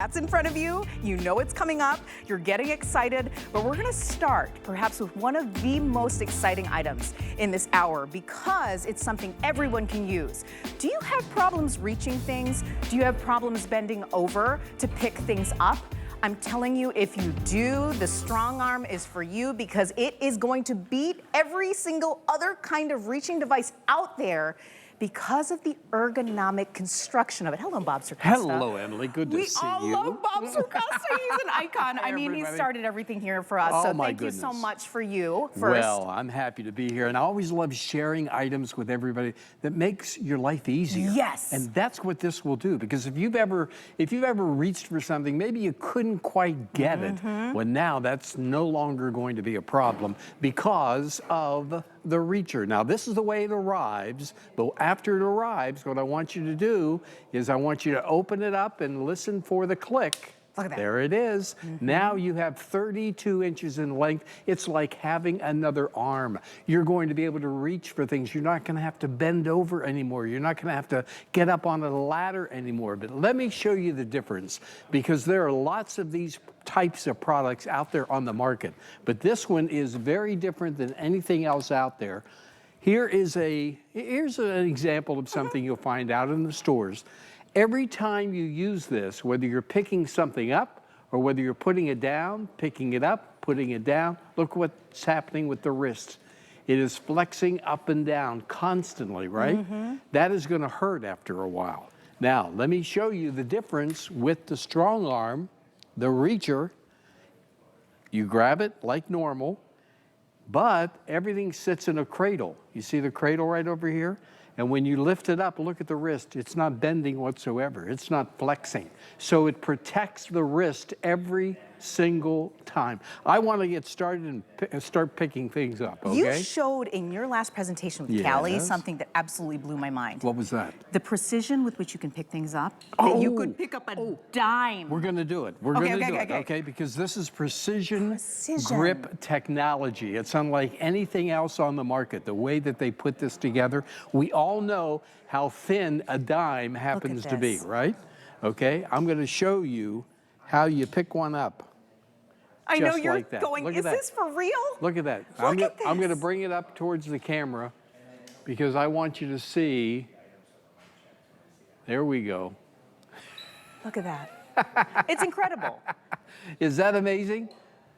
That's in front of you. You know it's coming up. You're getting excited, but we're going to start perhaps with one of the most exciting items in this hour because it's something everyone can use. Do you have problems reaching things? Do you have problems bending over to pick things up? I'm telling you, if you do, the StrongArm is for you because it is going to beat every single other kind of reaching device out there because of the ergonomic construction of it. Hello, Bob Circosta. Hello, Emily. Good to see you. We all love Bob Circosta. He's an icon. I mean, he started everything here for us. So thank you so much for you first. Well, I'm happy to be here, and I always love sharing items with everybody that makes your life easier. Yes. And that's what this will do, because if you've ever reached for something, maybe you couldn't quite get it. Well, now that's no longer going to be a problem because of the reacher. Now, this is the way it arrives, but after it arrives, what I want you to do is I want you to open it up and listen for the click. Look at that. There it is. Now you have 32 inches in length. It's like having another arm. You're going to be able to reach for things. You're not going to have to bend over anymore. You're not going to have to get up on a ladder anymore. But let me show you the difference, because there are lots of these types of products out there on the market. But this one is very different than anything else out there. Here's an example of something you'll find out in the stores. Every time you use this, whether you're picking something up or whether you're putting it down, picking it up, putting it down, look what's happening with the wrist. It is flexing up and down constantly, right? That is going to hurt after a while. Now, let me show you the difference with the StrongArm, the reacher. You grab it like normal, but everything sits in a cradle. You see the cradle right over here? And when you lift it up, look at the wrist. It's not bending whatsoever. It's not flexing. So it protects the wrist every single time. I want to get started and start picking things up, okay? You showed in your last presentation with Callie something that absolutely blew my mind. What was that? The precision with which you can pick things up. That you could pick up a dime. We're going to do it. We're going to do it, okay? Because this is precision grip technology. It's unlike anything else on the market. The way that they put this together, we all know how thin a dime happens to be, right? Okay, I'm going to show you how you pick one up. I know you're going, is this for real? Look at that. I'm going to bring it up towards the camera because I want you to see. There we go. Look at that. It's incredible. Is that amazing?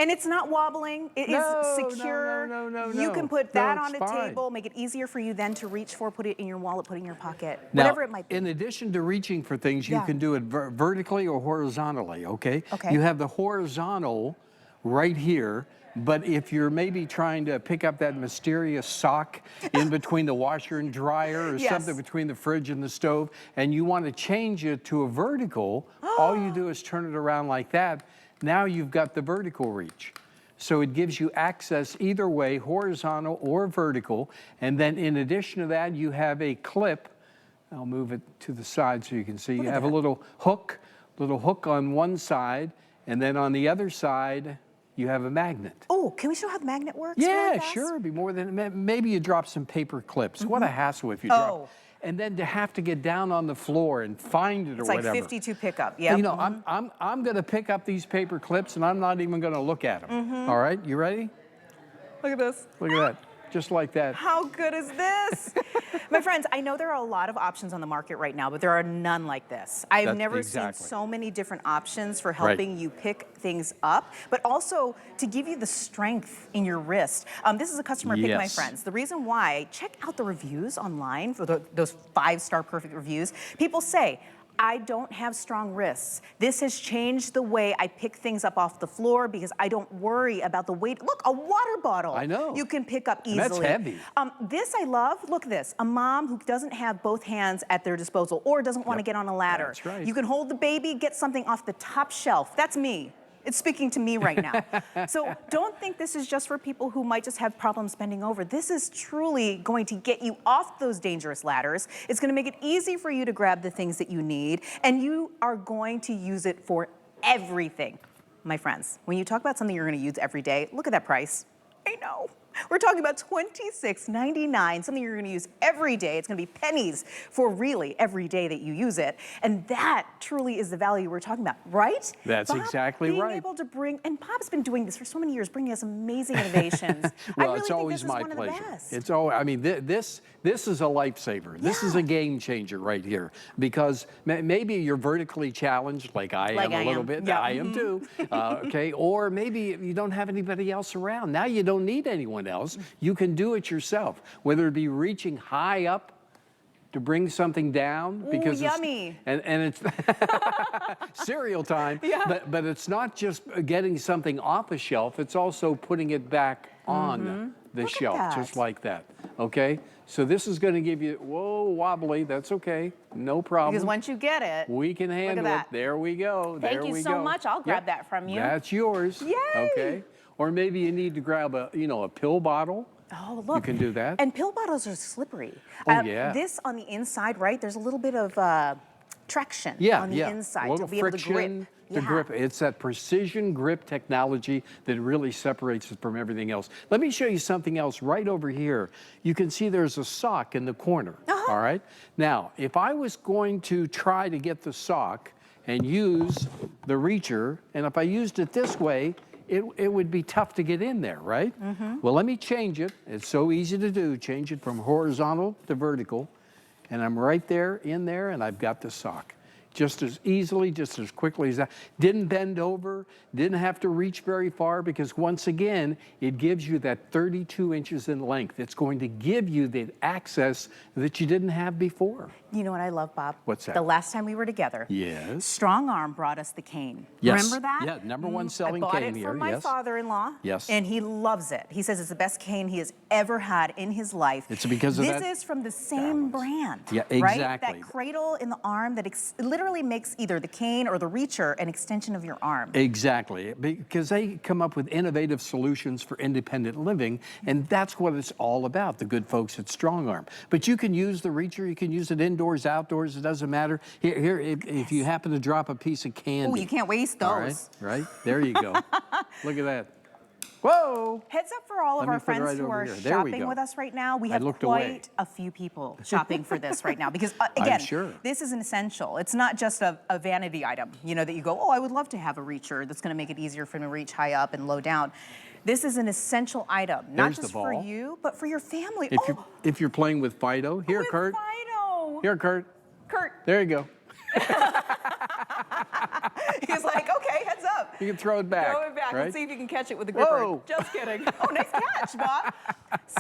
And it's not wobbling. It is secure. No. You can put that on a table, make it easier for you then to reach for, put it in your wallet, put it in your pocket, whatever it might be. In addition to reaching for things, you can do it vertically or horizontally, okay? You have the horizontal right here, but if you're maybe trying to pick up that mysterious sock in between the washer and dryer or something between the fridge and the stove, and you want to change it to a vertical, all you do is turn it around like that. Now you've got the vertical reach. So it gives you access either way, horizontal or vertical. And then in addition to that, you have a clip. I'll move it to the side so you can see. You have a little hook on one side, and then on the other side, you have a magnet. Oh, can we show how the magnet works? Yeah, sure. It'd be more than, maybe you drop some paper clips. What a hassle if you drop. And then to have to get down on the floor and find it or whatever. It's like 52 pickup, yeah. You know, I'm going to pick up these paper clips and I'm not even going to look at them. All right, you ready? Look at this. Look at that, just like that. How good is this? My friends, I know there are a lot of options on the market right now, but there are none like this. I've never seen so many different options for helping you pick things up, but also to give you the strength in your wrist. This is a customer pick, my friends. The reason why, check out the reviews online for those 5-star perfect reviews. People say, I don't have strong wrists. This has changed the way I pick things up off the floor because I don't worry about the weight. Look, a water bottle. I know. You can pick up easily. And that's heavy. This I love. Look at this. A mom who doesn't have both hands at their disposal or doesn't want to get on a ladder. That's right. You can hold the baby, get something off the top shelf. That's me. It's speaking to me right now. So don't think this is just for people who might just have problems bending over. This is truly going to get you off those dangerous ladders. It's going to make it easy for you to grab the things that you need, and you are going to use it for everything. My friends, when you talk about something you're going to use every day, look at that price. I know. We're talking about $26.99, something you're gonna use every day. It's gonna be pennies for really every day that you use it. And that truly is the value we're talking about, right? That's Bob, exactly right. being able to bring, and Bob's been doing this for so many years, bringing us amazing innovations. Well, I really it's think always this is my one pleasure. of the best. It's all. I mean, this is a lifesaver. This is a game changer right here, because maybe you're vertically challenged, like I am a little bit. Yeah. I am too. Okay, or maybe you don't have anybody else around. Now you don't need anyone else. You can do it yourself, whether it be reaching high up to bring something down, because yummy. and it's cereal time. Yeah. But it's not just getting something off a shelf. It's also putting it back on the Look at shelf, that. just like that. Okay. So this is going to give you, whoa, wobbly. That's okay. No problem. Because once you get it, We can handle it. that. There we go. Thank there you we so go. much. I'll grab that from you. That's yours. Yay. Okay. Or maybe you need to grab a pill bottle. Oh, look. You can do that. And pill bottles are slippery. Oh, yeah. This on the inside, right? There's a little bit of traction on the inside a little to be able to friction grip. to grip. It's that precision grip technology that really separates it from everything else. Let me show you something else right over here. You can see there's a sock in the corner. All right. Now, if I was going to try to get the sock and use the reacher, and if I used it this way, it would be tough to get in there, right? Well, let me change it. It's so easy to do. Change it from horizontal to vertical. And I'm right there in there, and I've got the sock. Just as easily, just as quickly as that. Didn't bend over, didn't have to reach very far, because once again, it gives you that 32 inches in length. It's going to give you the access that you didn't have before. You know what I love, Bob? What's that? The last time we were together, Yes. StrongArm brought us the cane. Yes. Remember that? Yeah, number one selling I bought cane it here, for my yes. father-in-law. Yes. And he loves it. He says it's the best cane he has ever had in his life. It's because of this that is from the same brand. Yeah, Right? exactly. That cradle in the arm that literally makes either the cane or the reacher an extension of your arm. Exactly, because they come up with innovative solutions for independent living, and that's what it's all about, the good folks at StrongArm. But you can use the reacher, you can use it indoors, outdoors, it doesn't matter. Here, if you happen to drop a piece of candy. Oh, you can't waste those. All right, there you go. Look at that. Whoa! Heads up for all of Let me our put it friends right who over are here. There we shopping go. with us right now. We I have looked quite away. a few people shopping for this right now because, again, sure. this is an essential. It's not just a vanity item, you know, that you go, oh, I would love to have a reacher that's going to make it easier for me to reach high up and low down. This is an essential item, not There's the just for ball. you, but for your family. If you're playing with Fido, here, with Kurt. Fido. Here, Kurt. Kurt. There you go. He's like, okay, heads up. You can throw it back. Throw it back. Right? Let's see if you can catch it with the gripper. Whoa. Just kidding. Oh, nice catch, Bob.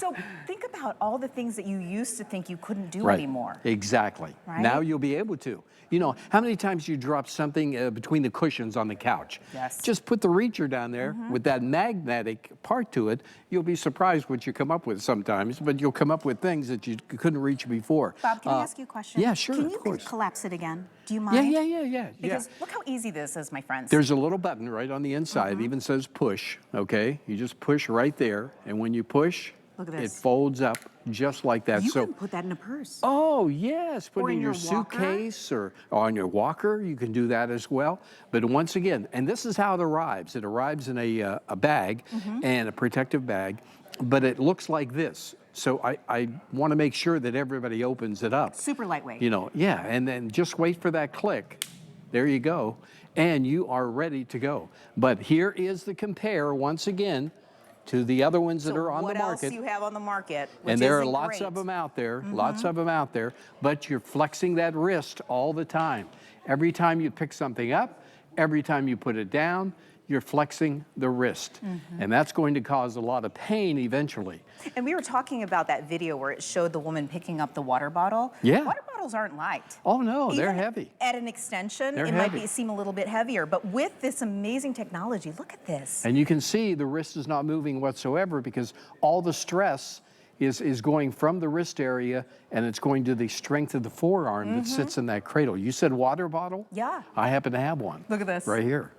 So think about all the things that you used to think you couldn't do anymore. Exactly. Right? Now you'll be able to. You know, how many times you drop something between the cushions on the couch? Yes. Just put the reacher down there with that magnetic part to it. You'll be surprised what you come up with sometimes, but you'll come up with things that you couldn't reach before. Bob, can I ask you a question? Yeah, sure, Can of you course. collapse it again? Do you mind? Yeah. Because look how easy this is, my friends. There's a little button right on the inside. It even says push, okay? You just push right there, and when you push, Look at it this. folds up just like that. You So, can put that in a purse. oh, yes, put Or it in in your your walker. suitcase or on your walker. You can do that as well. But once again, and this is how it arrives. It arrives in a bag and a protective bag, but it looks like this. So I want to make sure that everybody opens it up. Super lightweight. You know, yeah, and then just wait for that click. There you go. And you are ready to go. But here is the compare once again to the other ones that are on the market. What else you have on the market? And there are isn't lots great. of them out there, lots of them out there, but you're flexing that wrist all the time. Every time you pick something up, every time you put it down, you're flexing the wrist. And that's going to cause a lot of pain eventually. And we were talking about that video where it showed the woman picking up the water bottle. Yeah. Water bottles aren't light. Oh no, they're Even heavy. At an extension, They're it heavy. might seem a little bit heavier, but with this amazing technology, look at this. And you can see the wrist is not moving whatsoever because all the stress is going from the wrist area and it's going to the strength of the forearm that sits in that cradle. You said water bottle? Yeah. I happen to have one. Look at this. Right here.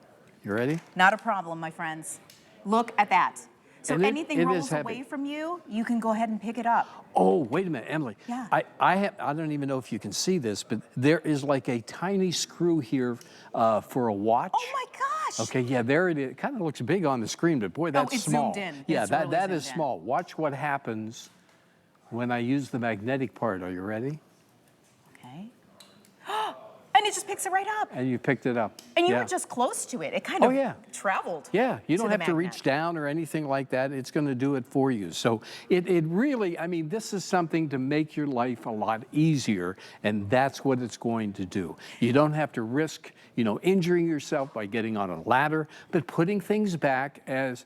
You ready? Not a problem, my friends. Look at that. So And it anything is rolls heavy. away from you, you can go ahead and pick it up. Oh, wait a minute, Emily. Yeah. I don't even know if you can see this, but there is like a tiny screw here for a watch. Oh my gosh. Okay, yeah, there it is. It kind of looks big on the screen, but boy, that's it's small. zoomed in. Yeah, It's that really that is zoomed in. small. Watch what happens when I use the magnetic part. Are you ready? Okay. And it just picks it right up. And you picked it up. And you Yeah. were just close to it. It kind of yeah. traveled. Yeah, you to don't the have to magnet. reach down or anything like that. It's going to do it for you. So it really, I mean, this is something to make your life a lot easier, and that's what it's going to do. You don't have to risk, injuring yourself by getting on a ladder, but putting things back as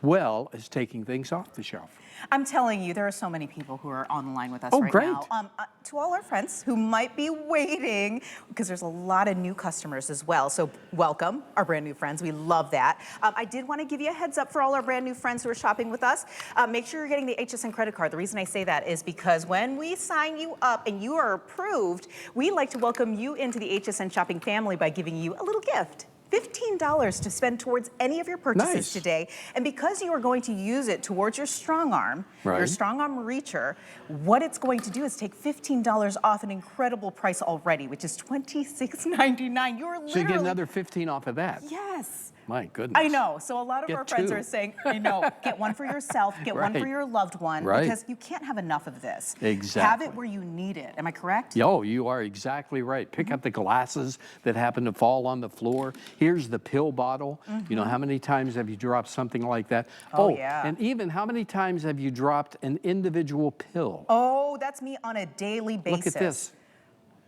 well as taking things off the shelf. I'm telling you, there are so many people who are on the line with us Oh, right great. now. To all our friends who might be waiting, because there's a lot of new customers as well. So welcome, our brand new friends. We love that. I did want to give you a heads up for all our brand new friends who are shopping with us. Make sure you're getting the HSN credit card. The reason I say that is because when we sign you up and you are approved, we like to welcome you into the HSN shopping family by giving you a little gift. $15 to spend towards any of your purchases Nice. today. And because you are going to use it towards your StrongArm, your Right. StrongArm Reacher, what it's going to do is take $15 off an incredible price already, which is $26.99. You're literally... So you get another 15 off of that. Yes. My goodness. I know. So a lot of Get our friends two. are saying, I know, get one for yourself, get one for Right. your loved one, Right. because you can't have enough of this. Exactly. Have it where you need it. Am I correct? Oh, you are exactly right. Pick up the glasses that happen to fall on the floor. Here's the pill bottle. How many times have you dropped something like that? Oh, yeah. And even how many times have you dropped an individual pill? Oh, that's me on a daily basis. Look at this.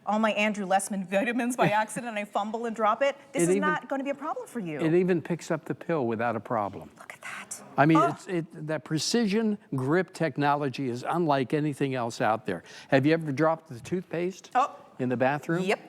All my Andrew Lessman vitamins by accident, I fumble and drop it. This is not going to be a problem for you. It even picks up the pill without a problem. Look at that. I mean, that precision grip technology is unlike anything else out there. Have you ever dropped the toothpaste in the bathroom? Yep.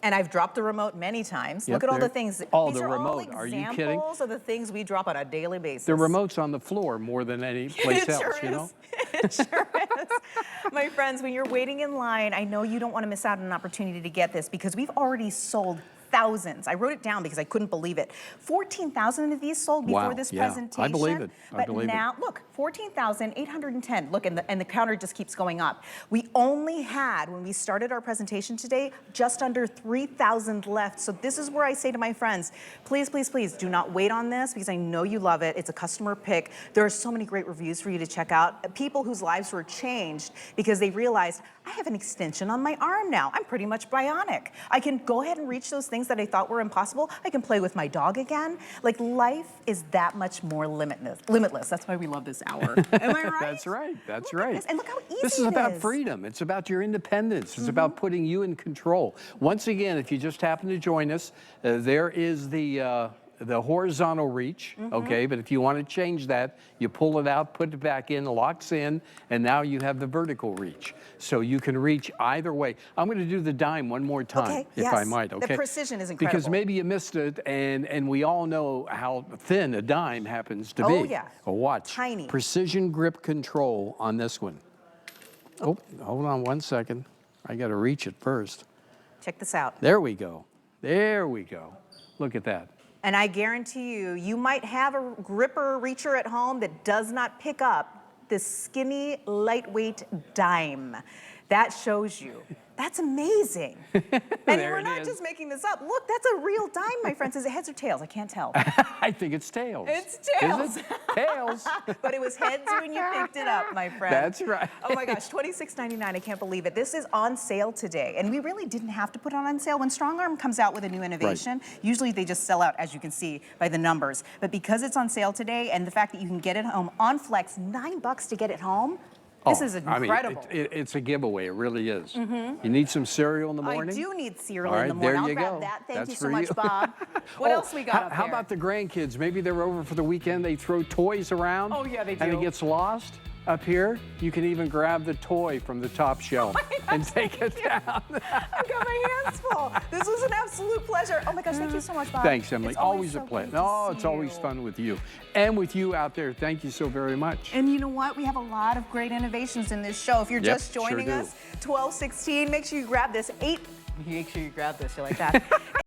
And I've dropped the remote many times. Yep, Look at all there- the things. Oh, These the are all remote. Are you kidding? examples of the things we drop on a daily basis. The remote's on the floor more than any place It else, sure you know? is. It sure is. My friends, when you're waiting in line, I know you don't want to miss out on an opportunity to get this because we've already sold thousands. I wrote it down because I couldn't believe it. 14,000 of these sold before Wow, this yeah. presentation. I believe it. I believe it. But now, look, 14,810. Look, and the counter just keeps going up. We only had, when we started our presentation today, just under 3,000 left. So this is where I say to my friends, please, please, please do not wait on this because I know you love it. It's a customer pick. There are so many great reviews for you to check out. People whose lives were changed because they realized, I have an extension on my arm now. I'm pretty much bionic. I can go ahead and reach those things that I thought were impossible. I can play with my dog again. Like, life is that much more limitless. That's why we love this hour. Am I right? That's right. That's Look at right. this. And look how easy This is it about is. freedom. It's about your independence. It's about putting you in control. Once again, if you just happen to join us, there is the horizontal reach, okay? But if you want to change that, you pull it out, put it back in, locks in, and now you have the vertical reach. So you can reach either way. I'm going to do the dime one more time, if I might, okay? The precision is incredible. Because maybe you missed it, and we all know how thin a dime happens to be. Oh, yeah. Well, watch. Tiny. Precision grip control on this one. Oh, hold on one second. I got to reach it first. Check this out. There we go. There we go. Look at that. And I guarantee you, you might have a gripper reacher at home that does not pick up this skinny, lightweight dime. That shows you. That's amazing. And There we're it not is. just making this up. Look, that's a real dime, my friends. Is it heads or tails? I can't tell. I think it's tails. It's tails. Is it? Tails. But it was heads when you picked it up, my friend. That's right. Oh my gosh, $26.99, I can't believe it. This is on sale today, and we really didn't have to put it on sale. When StrongArm comes out with a new innovation, usually they just sell out, as you can see by the numbers. But because it's on sale today, and the fact that you can get it home on Flex, $9 to get it home, this is incredible. I mean, it's a giveaway. It really is. You need some cereal in the morning? I do need cereal All in the right, morning. there you I'll grab go. that. Thank That's you so for much, you. Bob. What else we got up How there? about the grandkids? Maybe they're over for the weekend. They throw toys around. Oh, yeah, they And do. it gets lost. Up here, you can even grab the toy from the top shelf and take it down. I've got my hands full. This was an absolute pleasure. Oh my gosh, thank you so much, Bob. Thanks, Emily. It's Always a so pleasure. great to No, see it's always you. fun with you. And with you out there, thank you so very much. And you know what? We have a lot of great innovations in this show. If you're Yep, just sure joining do. us, 12:16, make sure you grab this. Make sure you grab this. You like that?